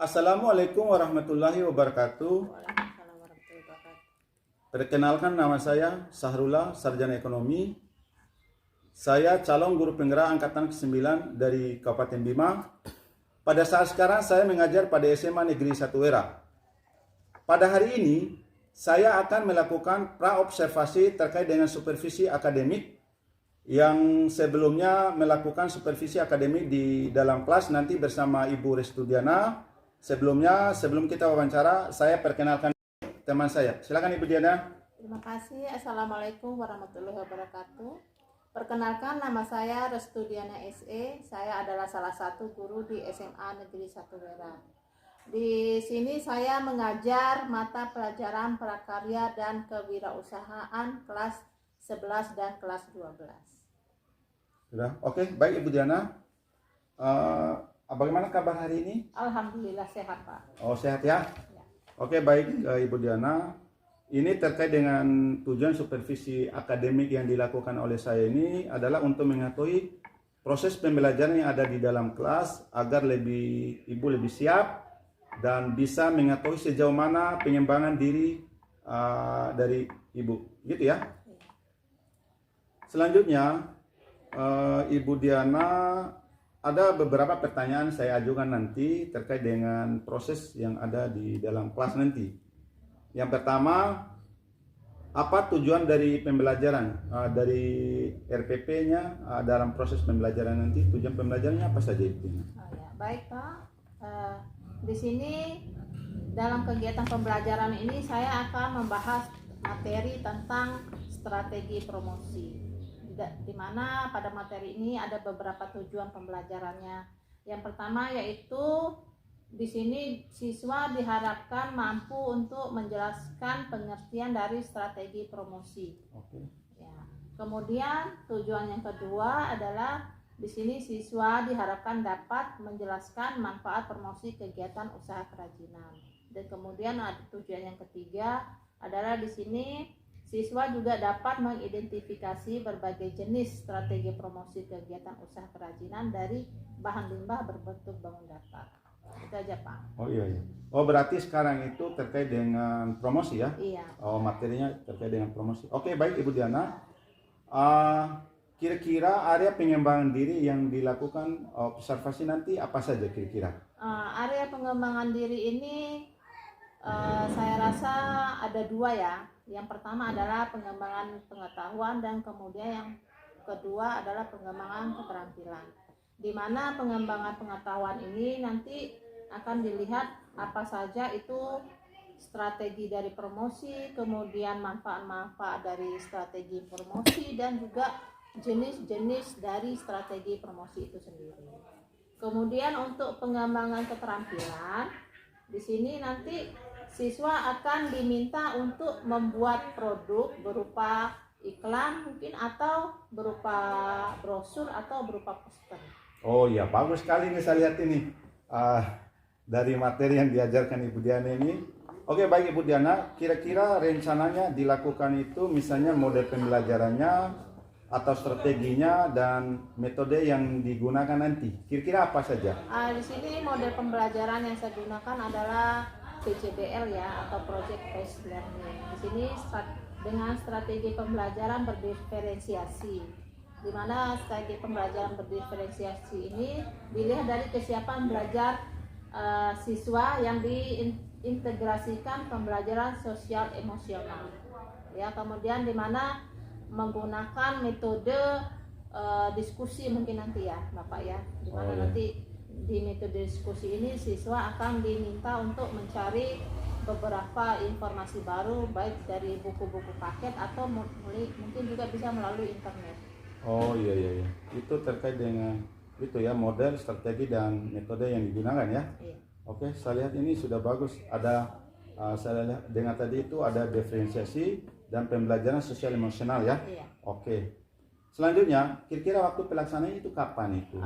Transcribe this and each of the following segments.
Assalamualaikum warahmatullahi wabarakatuh. Waalaikumsalam warahmatullahi wabarakatuh. Perkenalkan, nama saya Sahrullah, sarjana ekonomi. Saya calon guru penggerak angkatan ke-9 dari Kabupaten Bima. Pada saat sekarang saya mengajar pada SMA Negeri 1 Wera. Pada hari ini saya akan melakukan praobservasi terkait dengan supervisi akademik yang sebelumnya melakukan supervisi akademik di dalam kelas nanti bersama Ibu Restudiana. Sebelum kita wawancara, saya perkenalkan teman saya. Silakan Ibu Diana. Terima kasih. Assalamualaikum warahmatullahi wabarakatuh. Perkenalkan, nama saya Restudiana SE. Saya adalah salah satu guru di SMA Negeri 1 Wera. Di sini saya mengajar mata pelajaran prakarya dan kewirausahaan kelas 11 dan kelas 12. Sudah, oke, baik Ibu Diana. Bagaimana kabar hari ini? Alhamdulillah sehat, Pak. Oh, sehat ya? Ya. Oke, baik Ibu Diana. Ini terkait dengan tujuan supervisi akademik yang dilakukan oleh saya ini adalah untuk mengetahui proses pembelajaran yang ada di dalam kelas agar Ibu lebih siap dan bisa mengetahui sejauh mana pengembangan diri dari Ibu, gitu ya. Selanjutnya, Ibu Diana, ada beberapa pertanyaan saya ajukan nanti terkait dengan proses yang ada di dalam kelas nanti. Yang pertama, apa tujuan dari pembelajaran dari RPP-nya dalam proses pembelajaran nanti? Tujuan pembelajarannya apa saja itu? Oh, ya. Baik, Pak. Di sini dalam kegiatan pembelajaran ini saya akan membahas materi tentang strategi promosi. Di mana pada materi ini ada beberapa tujuan pembelajarannya. Yang pertama yaitu di sini siswa diharapkan mampu untuk menjelaskan pengertian dari strategi promosi. Oke. Ya. Kemudian tujuan yang kedua adalah di sini siswa diharapkan dapat menjelaskan manfaat promosi kegiatan usaha kerajinan. Dan kemudian tujuan yang ketiga adalah di sini siswa juga dapat mengidentifikasi berbagai jenis strategi promosi kegiatan usaha kerajinan dari bahan limbah berbentuk bangun datar. Itu aja, Pak. Oh iya. Oh, berarti sekarang itu terkait dengan promosi ya? Iya. Oh, materinya terkait dengan promosi. Oke, baik Ibu Diana. Kira-kira area pengembangan diri yang dilakukan observasi nanti apa saja kira-kira? Area pengembangan diri ini saya rasa ada dua ya. Yang pertama adalah pengembangan pengetahuan dan kemudian yang kedua adalah pengembangan keterampilan. Di mana pengembangan pengetahuan ini nanti akan dilihat apa saja itu strategi dari promosi, kemudian manfaat-manfaat dari strategi promosi dan juga jenis-jenis dari strategi promosi itu sendiri. Kemudian untuk pengembangan keterampilan, di sini nanti siswa akan diminta untuk membuat produk berupa iklan mungkin atau berupa brosur atau berupa poster. Oh iya, bagus sekali nih saya lihat ini dari materi yang diajarkan Ibu Diana ini. Oke, baik Ibu Diana, kira-kira rencananya dilakukan itu misalnya model pembelajarannya atau strateginya dan metode yang digunakan nanti. Kira-kira apa saja? Di sini model pembelajaran yang saya gunakan adalah PJBL ya, atau Project Based Learning. Di sini dengan strategi pembelajaran berdiferensiasi, di mana strategi pembelajaran berdiferensiasi ini dilihat dari kesiapan belajar siswa yang diintegrasikan pembelajaran sosial emosional. Ya, kemudian di mana menggunakan metode diskusi mungkin nanti ya, Bapak ya, di mana nanti di metode diskusi ini siswa akan diminta untuk mencari beberapa informasi baru baik dari buku-buku paket atau mungkin juga bisa melalui internet. Oh iya. Itu terkait dengan itu ya, model, strategi dan metode yang digunakan ya. Iya. Oke, saya lihat ini sudah bagus. Ada saya lihat dengan tadi itu ada diferensiasi dan pembelajaran sosial emosional ya. Iya. Oke. Selanjutnya, kira-kira waktu pelaksanaannya itu kapan itu?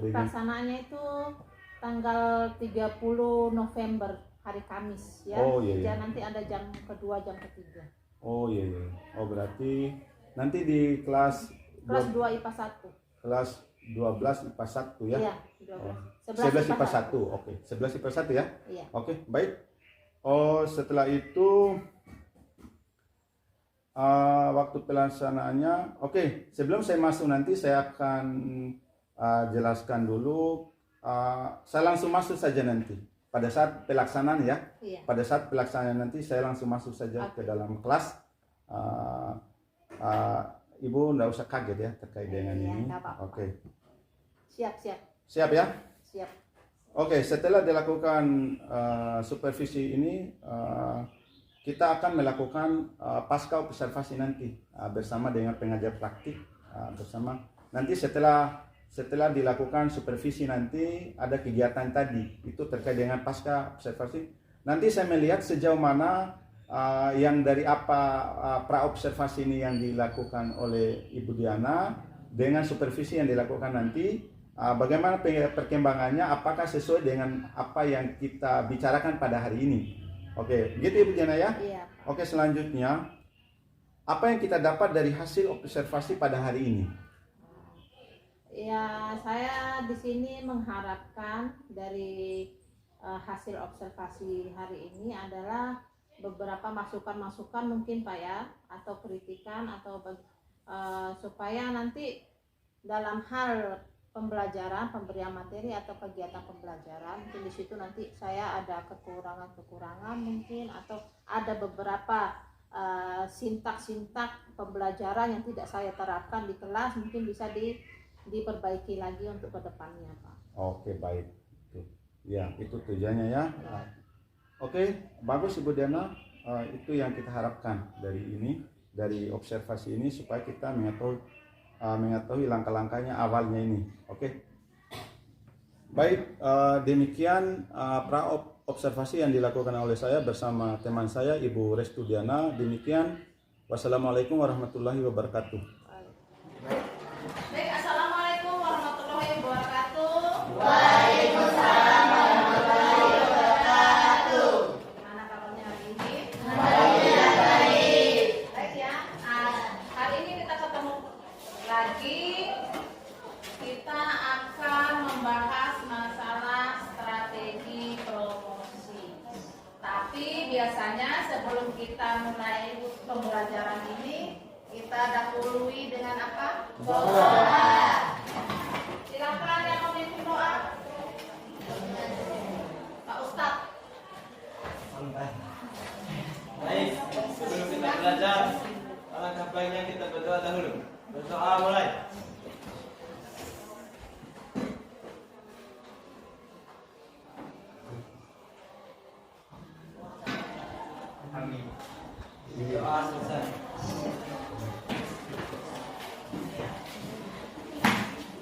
Pelaksanaannya itu tanggal 30 November, hari Kamis ya. Oh iya. Dan nanti ada jam kedua, jam ketiga. Oh iya. Oh berarti nanti di kelas 2 IPA 1. Kelas 12 IPA 1 ya. Iya, 12. 11 IPA 1. Oke, 11 IPA 1 ya. Iya. Oke, baik. Oh, setelah itu waktu pelaksanaannya, oke, sebelum saya masuk nanti saya akan jelaskan dulu. Saya langsung masuk saja nanti pada saat pelaksanaan ya. Iya. Pada saat pelaksanaan nanti saya langsung masuk saja ke dalam kelas. Ibu nggak usah kaget ya terkait dengan Iya, ini. nggak apa-apa. Oke, Siap. siap ya. Siap. Oke, setelah dilakukan supervisi ini, kita akan melakukan pasca observasi nanti bersama dengan pengajar praktik bersama. Nanti setelah dilakukan supervisi nanti ada kegiatan tadi itu terkait dengan pasca observasi. Nanti saya melihat sejauh mana yang dari pra observasi ini yang dilakukan oleh Ibu Diana dengan supervisi yang dilakukan nanti. Bagaimana perkembangannya, apakah sesuai dengan apa yang kita bicarakan pada hari ini. Oke, gitu Ibu Diana ya? Iya. Oke, selanjutnya apa yang kita dapat dari hasil observasi pada hari ini? Ya, saya di sini mengharapkan dari hasil observasi hari ini adalah beberapa masukan-masukan mungkin Pak ya, atau kritikan atau supaya nanti dalam hal pembelajaran, pemberian materi atau kegiatan pembelajaran, mungkin di situ nanti saya ada kekurangan mungkin, atau ada beberapa sintak pembelajaran yang tidak saya terapkan di kelas, mungkin bisa diperbaiki lagi untuk kedepannya Pak. Oke, baik. Ya, itu tujuannya ya. Oke, bagus Ibu Diana. Itu yang kita harapkan dari observasi ini supaya kita mengetahui langkah-langkahnya awalnya ini. Oke. Baik, demikian observasi yang dilakukan oleh saya bersama teman saya Ibu Restu Diana. Demikian. Wassalamualaikum warahmatullahi wabarakatuh. Baik, assalamualaikum warahmatullahi wabarakatuh. Waalaikumsalam warahmatullahi wabarakatuh. Gimana kabarnya hari ini? Baik. Baik ya. Hari ini kita ketemu lagi. Kita akan membahas masalah strategi promosi. Tapi biasanya sebelum kita mulai pembelajaran ini, kita dahului dengan apa? Doa. Silakan yang memimpin doa. Pak Ustadz. Baik, sebelum kita belajar, alangkah baiknya kita berdoa dahulu. Berdoa mulai. Amin. Doa selesai.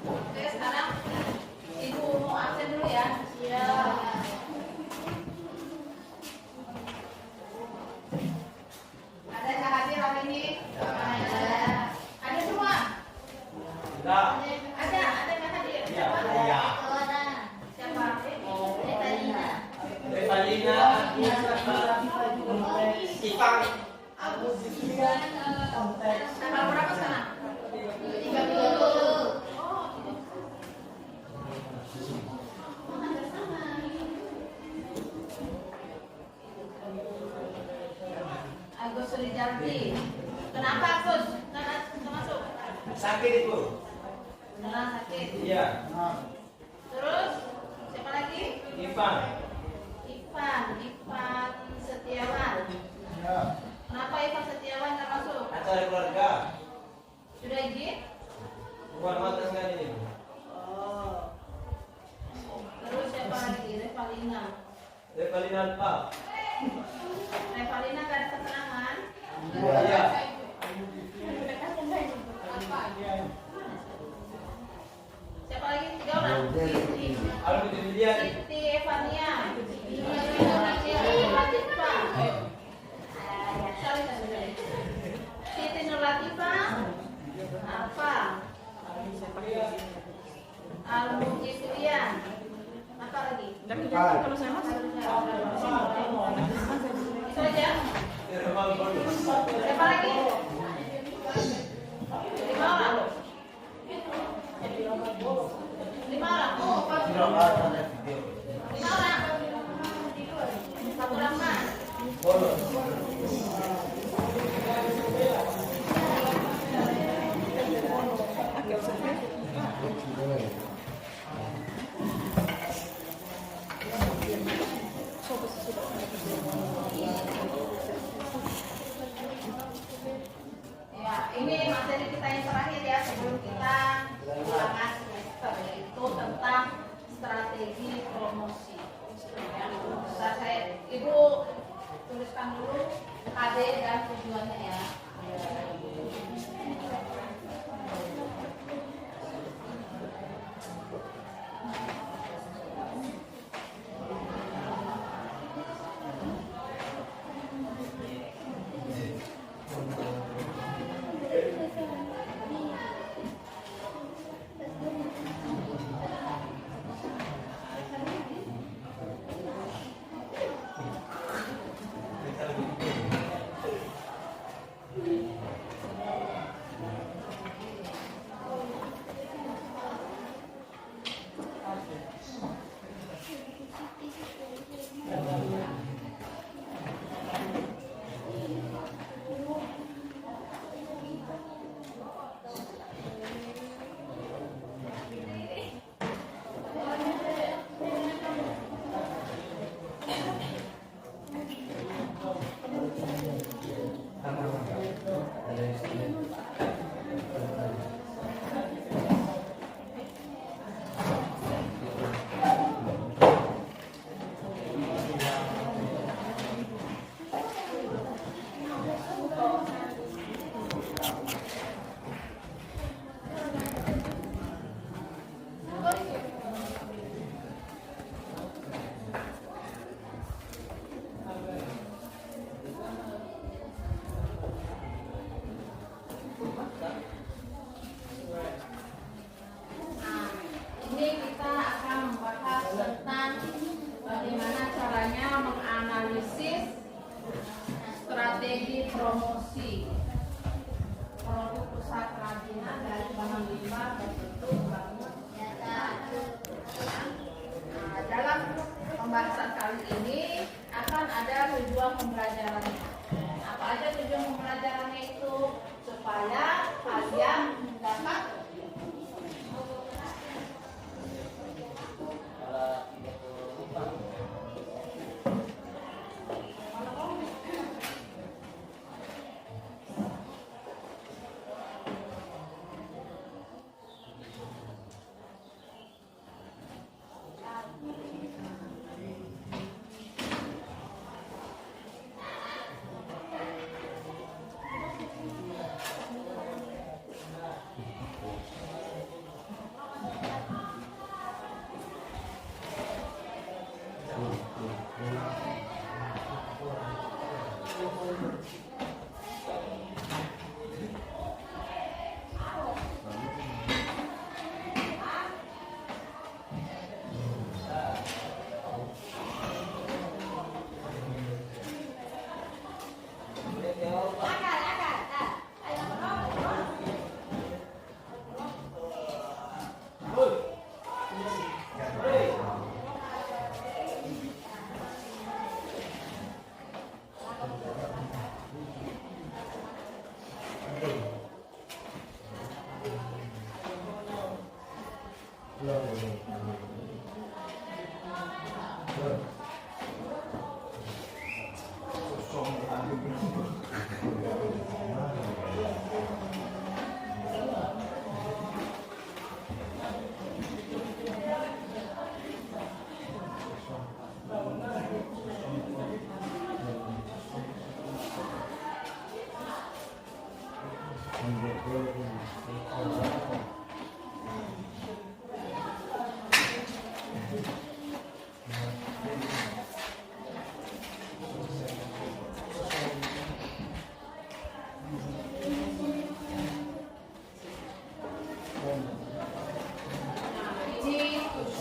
Oke, sekarang Ibu mau absen dulu ya. Iya. Ada yang hadir hari ini? Ada. Ada semua? Tidak. Ada yang hadir? Iya. Siapa? Iya. Siapa? Revalina, Ipang. Tanggal berapa sekarang? 30. Agus Rijaldi. Kenapa Agus? Nggak masuk? Sakit itu. Beneran sakit. Iya. Terus siapa lagi? Ipang. Ivan Setiawan. Kenapa Ivan Setiawan nggak masuk? Acara keluarga. Sudah izin? Bukan mata sekali ini. Oh. Terus siapa lagi? Revalina. Revalina Alfa. Revalina nggak ada keterangan. Iya. Siapa lagi? 3 orang. Alfi Media. Siti Evania. Siti Latifah. Siti Nur Latifah. Apa? Al-Mujisrian. Apa lagi? Kalau saya Itu aja. Siapa lagi? 5 orang. 5 orang. Oh, KD dan tujuannya ya. Strategi promosi produk usaha kerajinan dari bahan limbah berbentuk bangun nyata. Dalam pembahasan kali ini akan ada tujuan pembelajarannya. Apa aja tujuan pembelajarannya itu? Supaya kalian dapat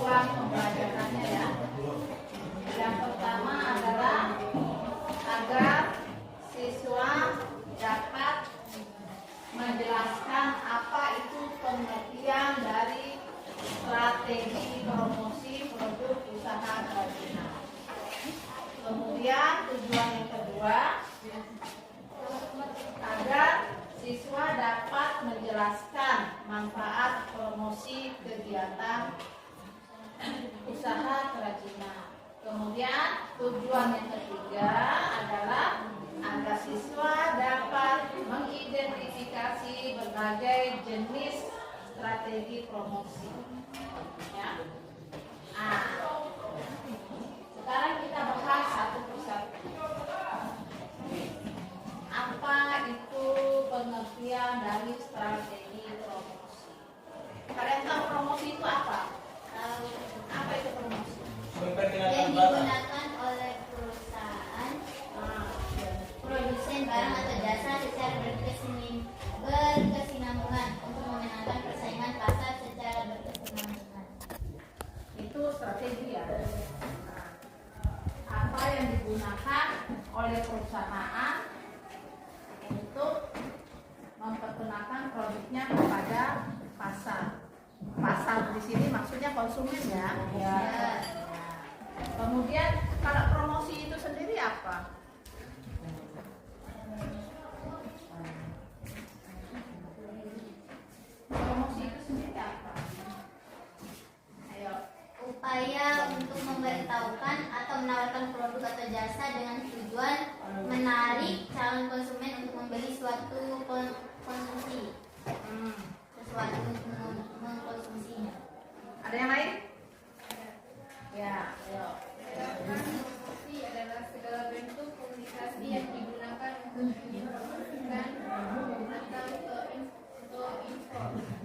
pembelajarannya ya. Yang pertama adalah agar siswa dapat menjelaskan apa itu pengertian dari strategi promosi produk usaha kerajinan. Kemudian tujuan yang kedua agar siswa dapat menjelaskan manfaat promosi kegiatan usaha kerajinan. Kemudian tujuan yang ketiga adalah agar siswa dapat mengidentifikasi berbagai jenis strategi promosi. Ya. Nah, sekarang kita bahas satu persatu. barang atau jasa secara berkesinambungan untuk memenangkan persaingan pasar secara berkesinambungan. Itu strategi ya. Nah, apa yang digunakan oleh perusahaan untuk memperkenalkan produknya kepada pasar. Pasar di sini maksudnya konsumen ya. Ya. Kemudian kalau promosi itu sendiri apa? Promosi itu sendiri apa? Ayo. Upaya untuk memberitahukan atau menawarkan produk atau jasa dengan tujuan menarik calon konsumen untuk membeli suatu konsumsi. Sesuatu untuk mengkonsumsinya. Ada yang lain? Ya, ayo. Promosi adalah segala bentuk komunikasi yang digunakan untuk mempromosikan atau info,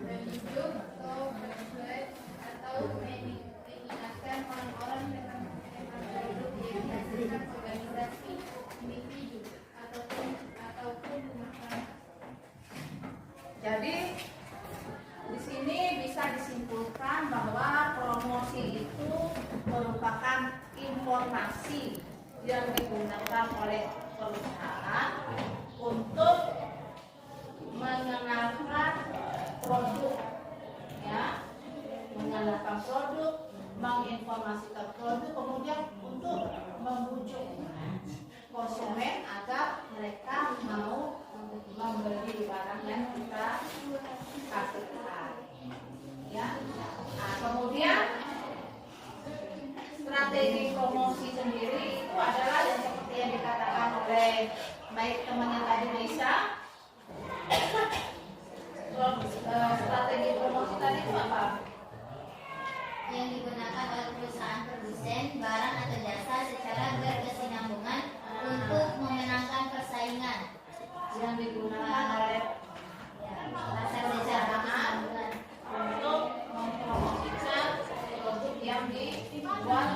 menunjuk atau website atau mengingatkan orang-orang tentang produk yang dihasilkan organisasi, individu ataupun masyarakat. Jadi di sini bisa disimpulkan bahwa promosi itu merupakan informasi yang digunakan oleh perusahaan untuk mengenalkan produk, ya, mengenalkan produk, menginformasikan produk, kemudian untuk membujuk konsumen agar mereka mau membeli barang yang kita kasihkan, ya. Nah, kemudian strategi promosi sendiri itu adalah yang seperti yang dikatakan oleh baik temannya tadi Lisa. Strategi promosi tadi itu apa? Yang digunakan oleh perusahaan produsen barang atau jasa secara berkesinambungan untuk memenangkan persaingan. Yang digunakan oleh Pasar secara berkesinambungan. untuk mempromosikan produk yang dibuat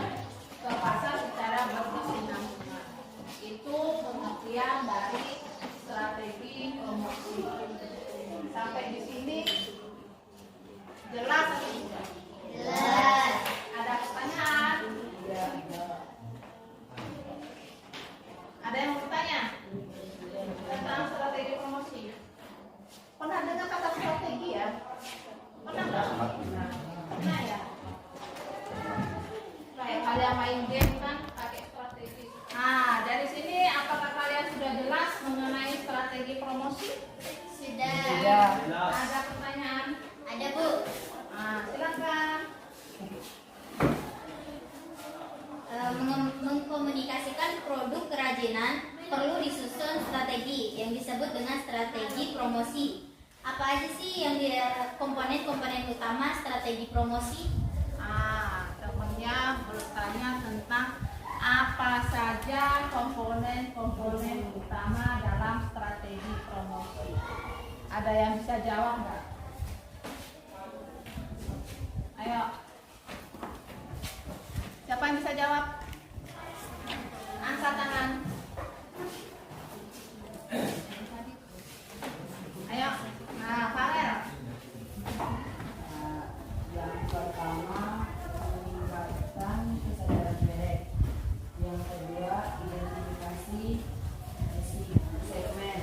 ke pasar secara berkesinambungan. Itu pengertian dari strategi promosi. Sampai di sini jelas atau tidak? Jelas. Ada pertanyaan? Ada yang mau bertanya tentang strategi promosi? Pernah dengar kata strategi ya? Pernah nggak? Pernah ya? Kayak kalian main game kan pakai strategi. Nah, dari sini apakah kalian sudah jelas mengenai strategi promosi? Sudah. Ada pertanyaan? Ada, Bu. Nah, silakan. Mengkomunikasikan produk kerajinan perlu disusun strategi yang disebut dengan strategi promosi. Apa aja sih yang komponen-komponen utama strategi promosi? Temannya bertanya tentang apa saja komponen-komponen utama dalam strategi promosi. Ada yang bisa jawab nggak? Ayo. Siapa yang bisa jawab? Angkat tangan. Ayo. Nah, Farel. Yang pertama meningkatkan kesadaran merek. Yang kedua identifikasi segmen.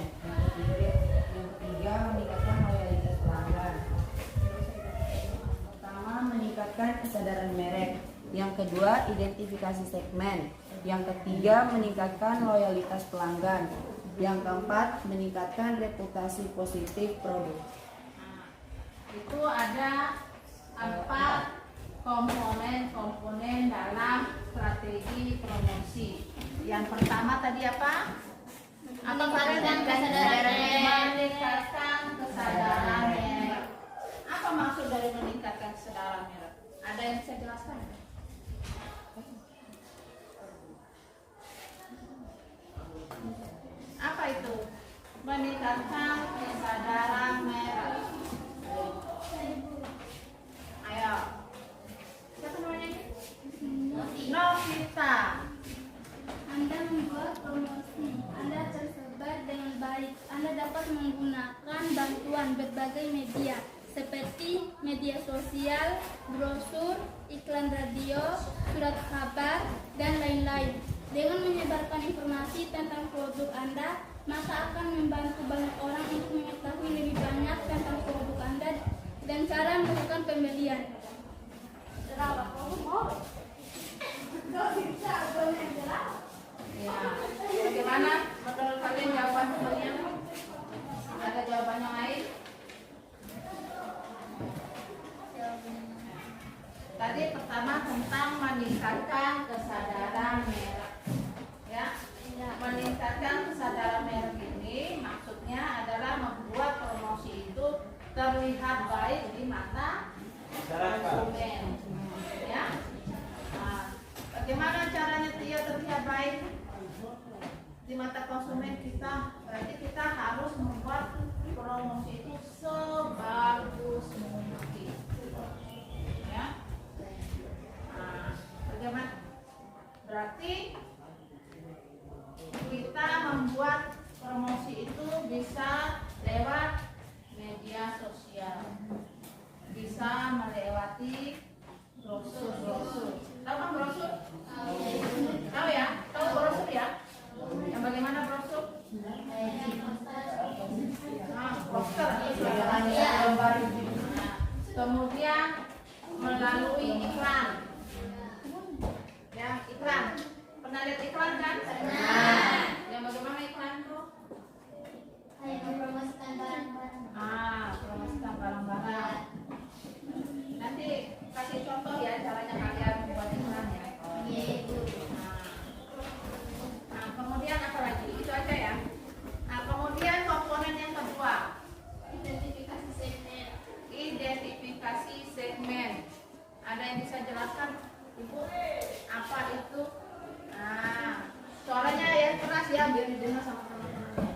Yang ketiga meningkatkan loyalitas pelanggan. Pertama meningkatkan kesadaran merek. Yang kedua identifikasi segmen. Yang ketiga meningkatkan loyalitas pelanggan. Yang keempat meningkatkan reputasi positif produk. Itu ada 4 komponen dalam strategi promosi. Yang pertama tadi apa? Atau Meningkatkan kesadaran merek. Meningkatkan kesadaran merek. Apa maksud dari meningkatkan kesadaran merek? Ada yang bisa jelaskan? Apa itu? Meningkatkan kesadaran merek. Ayo. Siapa namanya ini? Novita. Anda membuat promosi. Anda tersebar dengan dapat menggunakan bantuan berbagai media seperti media sosial, brosur, iklan radio, surat kabar, dan lain-lain. Dengan menyebarkan informasi tentang produk Anda, maka akan membantu banyak orang untuk mengetahui lebih banyak tentang produk Anda dan cara melakukan pembelian. Ya, bagaimana menurut kalian jawaban semuanya? Ada jawaban yang lain? Tadi pertama tentang meningkatkan kesadaran merek. Ya, meningkatkan kesadaran merek ini maksudnya adalah membuat promosi itu terlihat baik di mata konsumen. Ya, nah, bagaimana caranya dia terlihat baik di mata konsumen kita? Berarti kita harus membuat promosi itu sebagus mungkin. Ya, nah, bagaimana? Berarti kita membuat promosi itu bisa lewat media sosial, bisa melewati brosur. Tahu kan brosur? Tahu ya? Tahu brosur ya? Yang bagaimana brosur? Poster. Kemudian melalui iklan. Ya, iklan. Pernah lihat iklan kan? Pernah. Yang bagaimana iklan tuh? Kayak mempromosikan barang-barang. Promosikan barang-barang. Nanti kasih contoh ya caranya kalian membuat iklan ya. Iya, Ibu. Nah, kemudian apa lagi? Itu aja ya. Nah, kemudian komponen yang kedua, Identifikasi segmen. identifikasi segmen. Ada yang bisa jelaskan, Ibu? Apa itu? Nah, suaranya ya keras ya biar didengar sama teman-teman.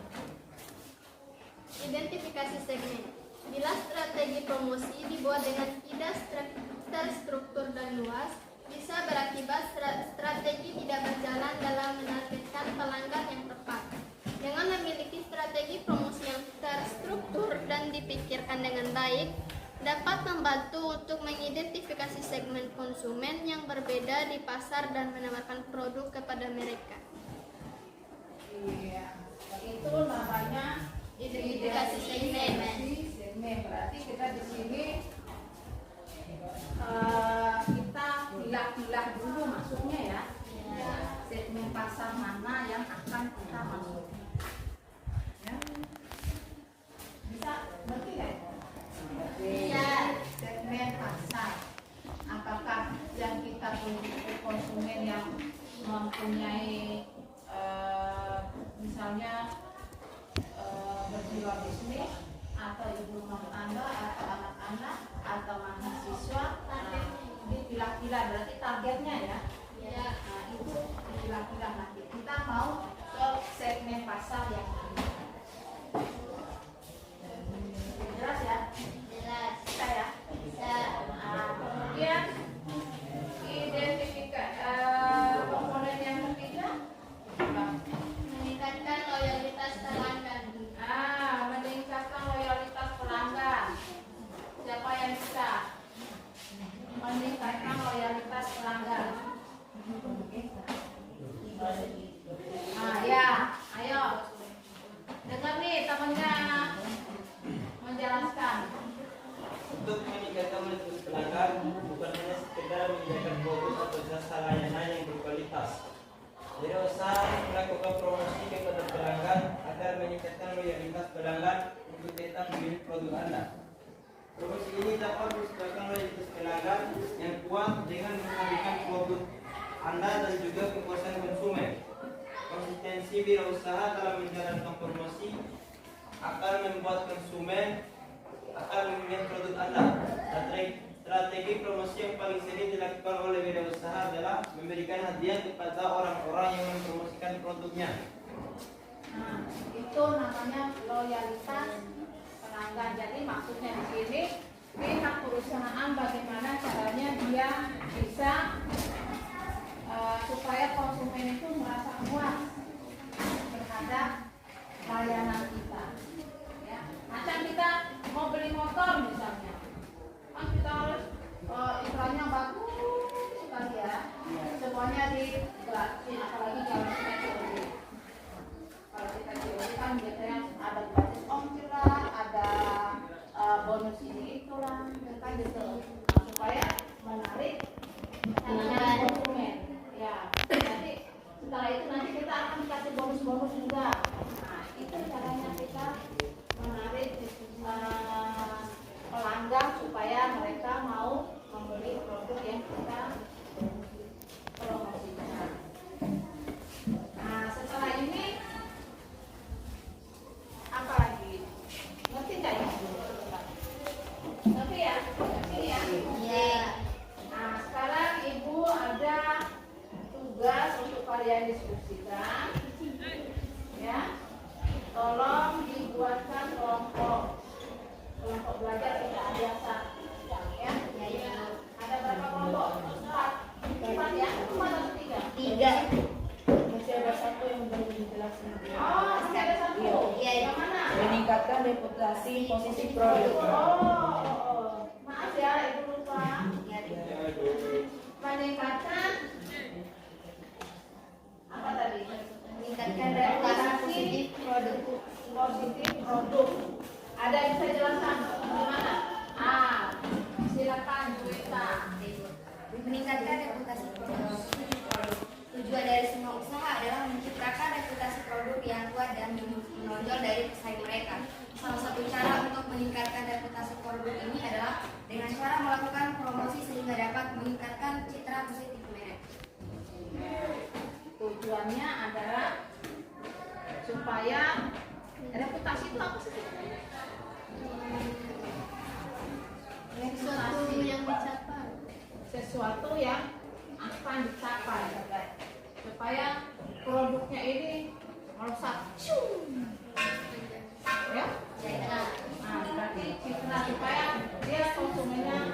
Identifikasi segmen. Bila strategi promosi dibuat dengan tidak terstruktur dan luas, bisa berakibat strategi tidak berjalan dalam menargetkan pelanggan yang tepat. Dengan memiliki strategi promosi yang terstruktur dan dipikirkan dengan baik, dapat membantu untuk mengidentifikasi segmen konsumen yang berbeda di pasar dan menawarkan produk kepada mereka. Iya, itu namanya Identifikasi segmen. segmen. Berarti kita di sini kita pilah-pilah dulu masuknya ya. Segmen pasar mana yang akan kita masuk. Ya. Bisa ngerti nggak? Bisa. Segmen pasar. Apakah yang kita tuju konsumen yang mempunyai misalnya berjiwa bisnis atau ibu rumah tangga atau anak-anak atau mahasiswa, dipilah-pilah berarti targetnya ya. Ya. Nah, itu dipilah-pilah nanti kita mau ke segmen pasar yang mana. Jelas ya? Jelas. Bisa ya? Bisa. Nah, kemudian identifikasi komponen yang ketiga apa? Meningkatkan loyalitas pelanggan. Meningkatkan loyalitas pelanggan. Siapa yang bisa meningkatkan loyalitas pelanggan? Ya, ayo. Dengar nih temannya menjelaskan. Untuk meningkatkan loyalitas pelanggan bukan hanya sekedar menyediakan produk atau jasa layanan yang berkualitas. Jadi usaha melakukan promosi kepada pelanggan agar meningkatkan loyalitas pelanggan untuk tetap memilih produk Anda. Promosi ini dapat menciptakan loyalitas pelanggan yang kuat dengan menghadirkan produk Anda dan juga kepuasan konsumen. Konsistensi wirausaha dalam menjalankan promosi akan membuat konsumen akan memilih produk Anda. Strategi promosi yang paling sering dilakukan oleh wirausaha adalah memberikan hadiah kepada orang-orang yang mempromosikan produknya. Nah, itu namanya loyalitas pelanggan. Jadi maksudnya di sini pihak perusahaan bagaimana caranya dia bisa supaya konsumen itu merasa puas terhadap layanan kita. tampilkan gitu supaya menarik konsumen. Ya, nanti setelah itu nanti kita akan kasih bonus-bonus juga. Nah, itu caranya kita menarik pelanggan supaya mereka mau membeli produk yang kita promosikan. Nah, setelah ini apa lagi? Ngerti nggak ya? Ngerti ya? Ngerti ya? Iya. Nah, sekarang Ibu ada tugas untuk kalian diskusikan. Ya. Tolong dibuatkan kelompok belajar tidak biasa. Ya. Ya. Ada berapa kelompok? 4 ya? 4 atau 3? 3. Masih ada satu yang belum dijelasin. Oh, masih ada satu. Iya. Yang mana? Meningkatkan reputasi posisi produk. Oh. Maaf ya, Ibu lupa. Ya. Meningkatkan apa tadi? Meningkatkan reputasi positif produk. Positif produk. Ada yang bisa jelaskan gimana? Silakan Juwita. Meningkatkan reputasi produk. Tujuan dari semua usaha adalah menciptakan reputasi produk yang kuat dan menonjol dari pesaing mereka. Salah satu cara untuk meningkatkan reputasi produk ini adalah dengan cara melakukan promosi sehingga dapat meningkatkan citra positif merek. Tujuannya adalah supaya reputasi itu apa sih? Sesuatu yang dicapai. Sesuatu yang akan dicapai supaya produknya ini melesat. Ya? Nah, berarti citra supaya dia konsumennya.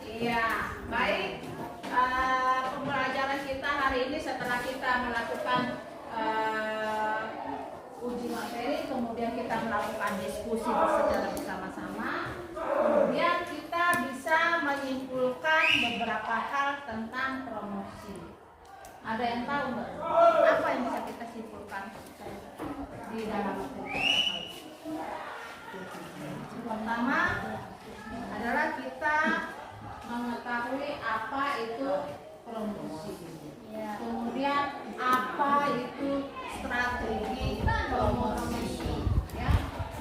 Iya, baik. Pembelajaran kita hari ini setelah kita melakukan uji materi, kemudian kita melakukan diskusi secara bersama-sama, kemudian kita bisa menyimpulkan beberapa hal tentang promosi. Ada yang tahu nggak? Apa yang bisa kita simpulkan di dalam materi? Pertama adalah kita mengetahui apa itu promosi. Kemudian apa itu strategi promosi. Ya.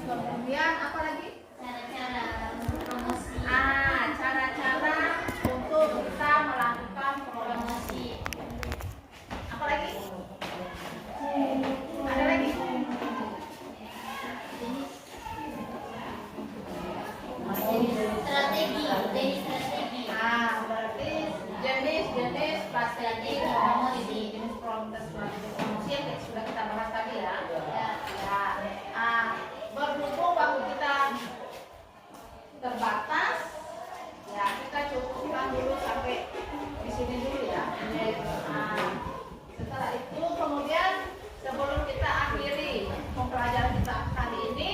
Kemudian apa lagi? Cara-cara promosi. Cara-cara untuk kita melakukan promosi. Apa lagi? Ada lagi? Strategi. Berarti jenis-jenis strategi promosi, jenis promosi yang sudah kita bahas tadi ya. Berhubung waktu kita terbatas, ya kita cukupkan dulu sampai di sini dulu ya. Setelah itu kemudian sebelum kita akhiri pembelajaran kita kali ini,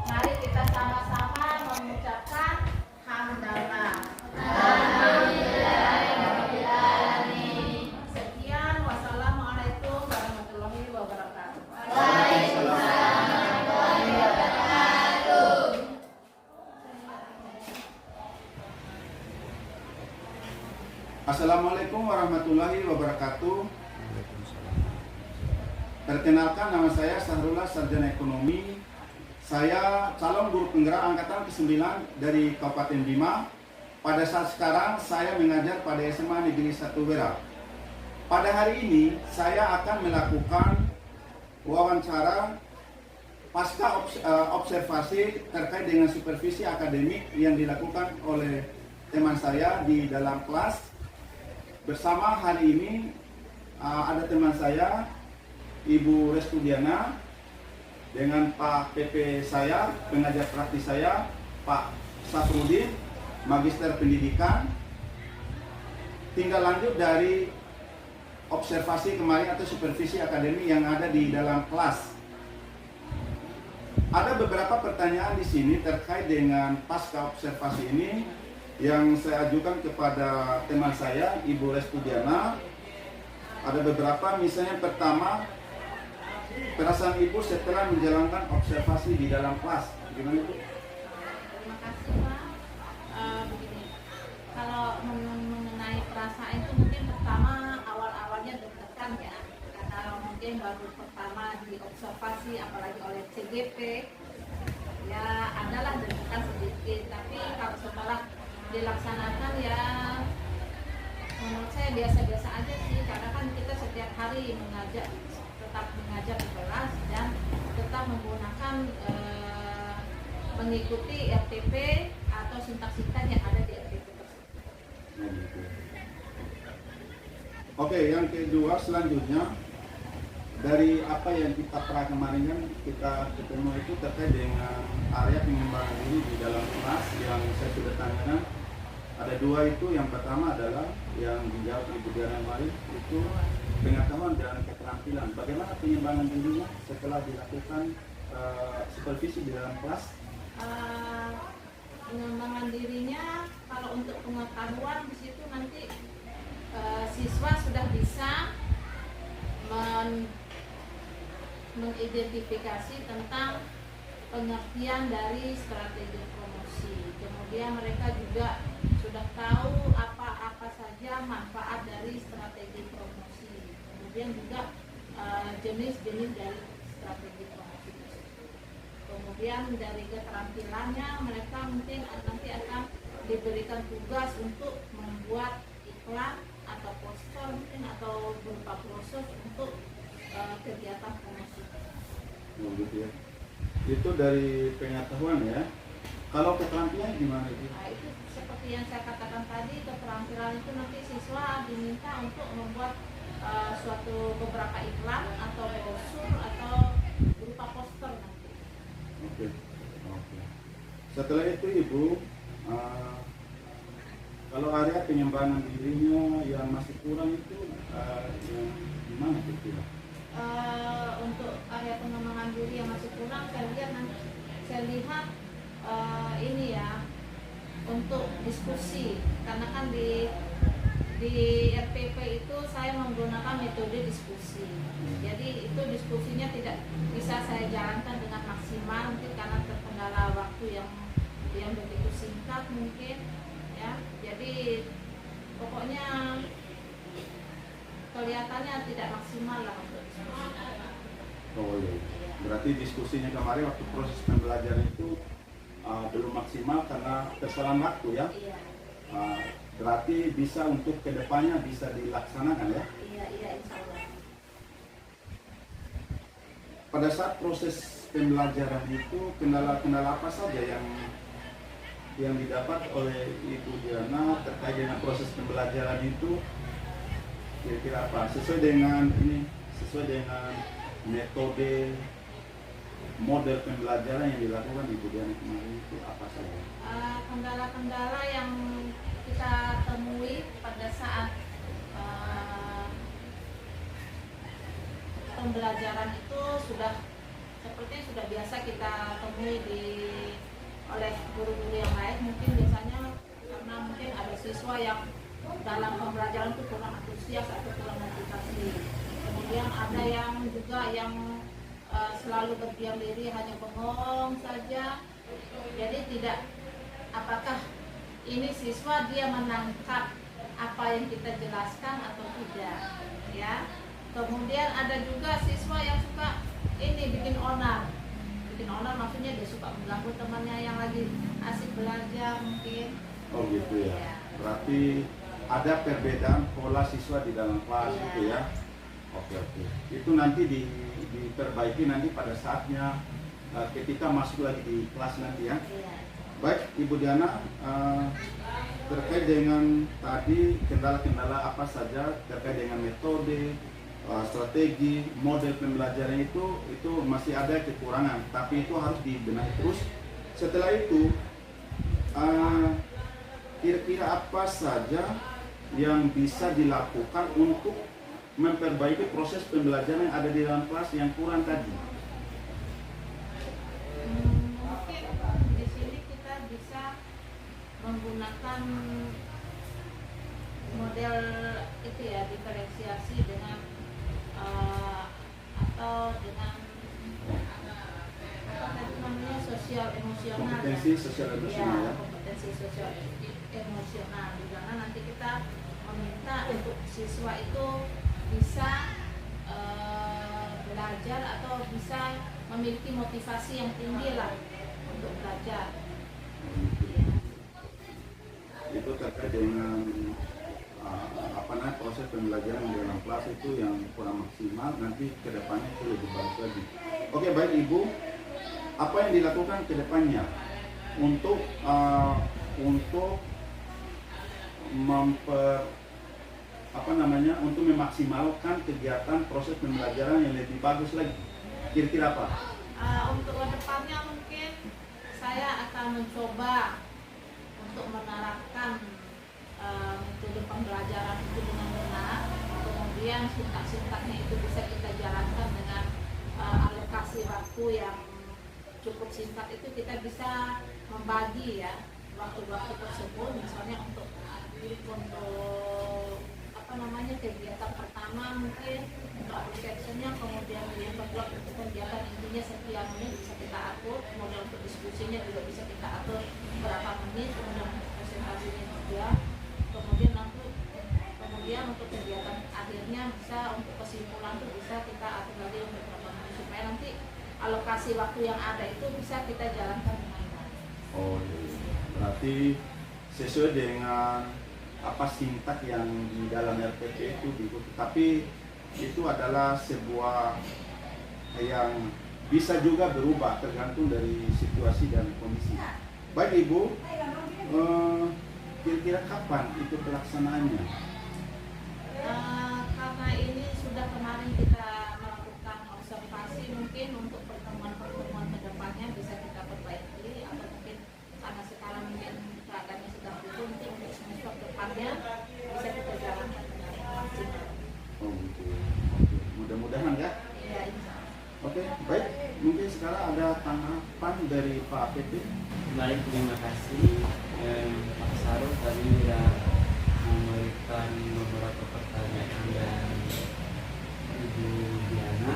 mari kita sama-sama mengucapkan hamdalah. Sekian, wassalamualaikum warahmatullahi wabarakatuh. Assalamualaikum warahmatullahi wabarakatuh. Perkenalkan, nama saya Sahrullah, sarjana ekonomi. Saya calon guru penggerak angkatan ke-9 dari Kabupaten Bima. Pada saat sekarang saya mengajar pada SMA Negeri 1 Wera. Pada hari ini saya akan melakukan wawancara pasca observasi terkait dengan supervisi akademik yang dilakukan oleh teman saya di dalam kelas. Bersama hari ini ada teman saya, Ibu Restudiana, dengan Pak PP saya, pengajar praktis saya, Pak Safrudin, Magister Pendidikan. Tinggal lanjut dari observasi kemarin atau supervisi akademik yang ada di dalam kelas. Ada beberapa pertanyaan di sini terkait dengan pasca observasi ini yang saya ajukan kepada teman saya, Ibu Restudiana. Ada beberapa, misalnya pertama, perasaan Ibu setelah menjalankan observasi di dalam kelas, gimana Bu? terima kasih Pak. Begini, kalau mengenai perasaan itu mungkin pertama awal-awalnya deg-degan ya, karena mungkin baru pertama diobservasi apalagi oleh CGP, ya adalah deg-degan sedikit. Tapi kalau setelah dilaksanakan ya menurut saya biasa-biasa aja sih, karena kan kita setiap hari tetap mengajar di kelas dan tetap menggunakan mengikuti RTP atau sintak-sintak yang ada di RTP tersebut. Oke, yang kedua selanjutnya dari apa yang kita pernah kemarin kan kita ketemu itu terkait dengan area pengembangan diri di dalam kelas yang saya sudah tanyakan. Ada dua itu, yang pertama adalah yang dijawab Ibu Diana kemarin itu pengetahuan dan keterampilan. Bagaimana pengembangan dirinya setelah dilakukan supervisi di dalam kelas? Pengembangan dirinya kalau untuk pengetahuan di situ nanti siswa sudah bisa mengidentifikasi tentang pengertian dari strategi promosi. Kemudian mereka juga sudah tahu apa saja manfaat dari strategi promosi. Kemudian juga jenis-jenis dari strategi promosi tersebut. Kemudian dari keterampilannya mereka mungkin nanti akan diberikan tugas untuk membuat iklan atau poster mungkin atau berupa proses untuk kegiatan promosi. Oh, gitu ya. Itu dari pengetahuan ya. Kalau keterampilan gimana itu? Nah, itu seperti yang saya katakan tadi, keterampilan itu nanti siswa diminta untuk membuat beberapa iklan atau brosur atau berupa poster nanti. Oke. Setelah itu Ibu, kalau area pengembangan dirinya yang masih kurang itu yang gimana kira-kira? Untuk area pengembangan diri yang masih kurang, saya lihat ini ya, untuk diskusi, karena kan di RPP itu saya menggunakan metode diskusi. Jadi itu diskusinya tidak bisa saya jalankan dengan maksimal mungkin karena terkendala waktu yang begitu singkat mungkin ya. Jadi pokoknya kelihatannya tidak maksimal lah untuk diskusi. Oh iya. Berarti diskusinya kemarin waktu proses pembelajaran itu belum maksimal karena kesalahan waktu ya. Iya. Berarti bisa untuk kedepannya bisa dilaksanakan ya. Iya, insya Allah. Pada saat proses pembelajaran itu kendala-kendala apa saja yang didapat oleh Ibu Diana terkait dengan proses pembelajaran itu? Kira-kira apa? Sesuai dengan metode model pembelajaran yang dilakukan Ibu Diana kemarin itu apa saja? Kendala-kendala yang kita temui pada saat pembelajaran itu sepertinya sudah biasa kita temui oleh guru-guru yang lain. Mungkin biasanya karena mungkin ada siswa yang dalam pembelajaran itu kurang antusias atau kurang motivasi. Kemudian ada yang juga yang selalu berdiam diri, hanya bengong saja. Jadi tidak, apakah ini siswa dia menangkap apa yang kita jelaskan atau tidak, ya. Kemudian ada juga siswa yang suka bikin onar maksudnya dia suka mengganggu temannya yang lagi asik belajar mungkin. Oh gitu ya. Berarti ada perbedaan pola siswa di dalam kelas gitu ya. Oke. Itu nanti diperbaiki nanti pada saatnya ketika masuk lagi di kelas nanti ya. Baik Ibu Diana, terkait dengan tadi kendala-kendala apa saja terkait dengan metode, strategi, model pembelajaran itu masih ada kekurangan, tapi itu harus dibenahi terus. Setelah itu kira-kira apa saja yang bisa dilakukan untuk memperbaiki proses pembelajaran yang ada di dalam kelas yang kurang tadi? Mungkin di sini kita bisa menggunakan model itu ya, diferensiasi dengan atau dengan apa namanya sosial emosional. Kompetensi sosial emosional ya. Kompetensi sosial emosional. Di mana nanti kita meminta untuk siswa itu bisa belajar atau bisa memiliki motivasi yang tinggi lah untuk belajar. Itu terkait dengan proses pembelajaran di dalam kelas itu yang kurang maksimal, nanti ke depannya itu lebih bagus lagi. Oke, baik Ibu, apa yang dilakukan ke depannya untuk untuk memaksimalkan kegiatan proses pembelajaran yang lebih bagus lagi? Kira-kira apa? Untuk kedepannya mungkin saya akan mencoba untuk menerapkan metode pembelajaran itu dengan benar, kemudian sintak-sintaknya itu bisa kita jalankan dengan alokasi waktu yang cukup singkat. Itu kita bisa membagi ya waktu-waktu tersebut, misalnya untuk kegiatan pertama mungkin untuk sectionnya, kemudian yang kedua untuk kegiatan intinya sekian menit bisa kita atur, kemudian untuk diskusinya juga bisa kita atur berapa menit, kemudian presentasinya juga, kemudian untuk kegiatan akhirnya bisa untuk kesimpulan itu bisa kita atur lagi untuk berapa menit supaya nanti alokasi waktu yang ada itu bisa kita jalankan dengan baik. Oh iya. Berarti sesuai dengan sintak yang di dalam RPP itu diikuti, tapi itu adalah sebuah yang bisa juga berubah tergantung dari situasi dan kondisi. Baik Ibu, kira-kira kapan itu pelaksanaannya? Karena ini sudah kemarin kita melakukan observasi, mungkin untuk pertemuan-pertemuan kedepannya bisa kita perbaiki, atau mungkin karena sekarang mungkin keadaannya sedang turun, mungkin untuk semester depannya bisa kita jalankan dengan maksimal. Oh gitu. Mudah-mudahan ya. Iya, insya Allah. Oke, baik. Mungkin sekarang ada tanggapan dari Pak APP. Baik, terima kasih Pak Sarul tadi sudah memberikan beberapa pertanyaan dari Ibu Diana.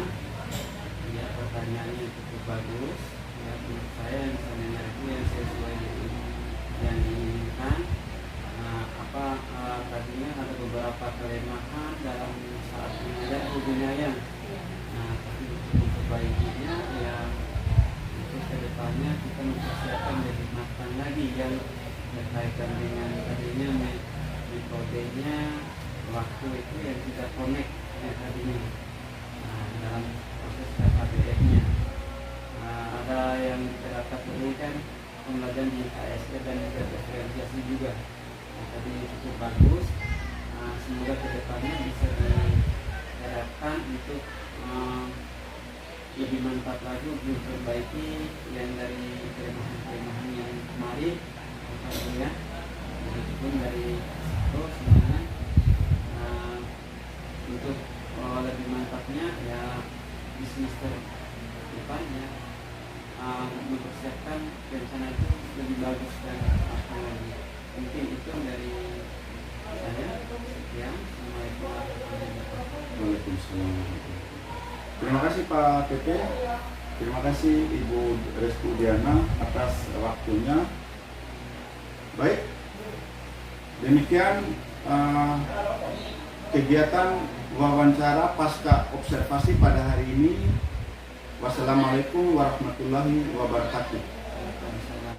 Ya, pertanyaannya cukup bagus. Ya, menurut saya misalnya itu yang sesuai yang diinginkan. Tadinya ada beberapa kelemahan dalam saat mengajar budaya. Tapi untuk memperbaikinya ya untuk kedepannya kita mempersiapkan lebih matang lagi yang berkaitan dengan tadinya metodenya, waktu itu yang tidak connect tadinya dalam proses KBF-nya. Ada yang kita dapat berikan pembelajaran di KSE dan juga diferensiasi juga. Tadi cukup bagus. Semoga kedepannya bisa diterapkan untuk lebih mantap lagi untuk memperbaiki yang dari kelemahan-kelemahan yang kemarin ya, meskipun dari itu sebenarnya untuk lebih mantapnya ya di semester depannya mempersiapkan rencana itu lebih bagus dan matang lagi. Mungkin itu dari saya. Ya, Assalamualaikum warahmatullahi wabarakatuh. Waalaikumsalam. Terima kasih Pak PP. Terima kasih Ibu Restu Diana atas waktunya. Baik, demikian kegiatan wawancara pasca observasi pada hari ini. Wassalamualaikum warahmatullahi wabarakatuh.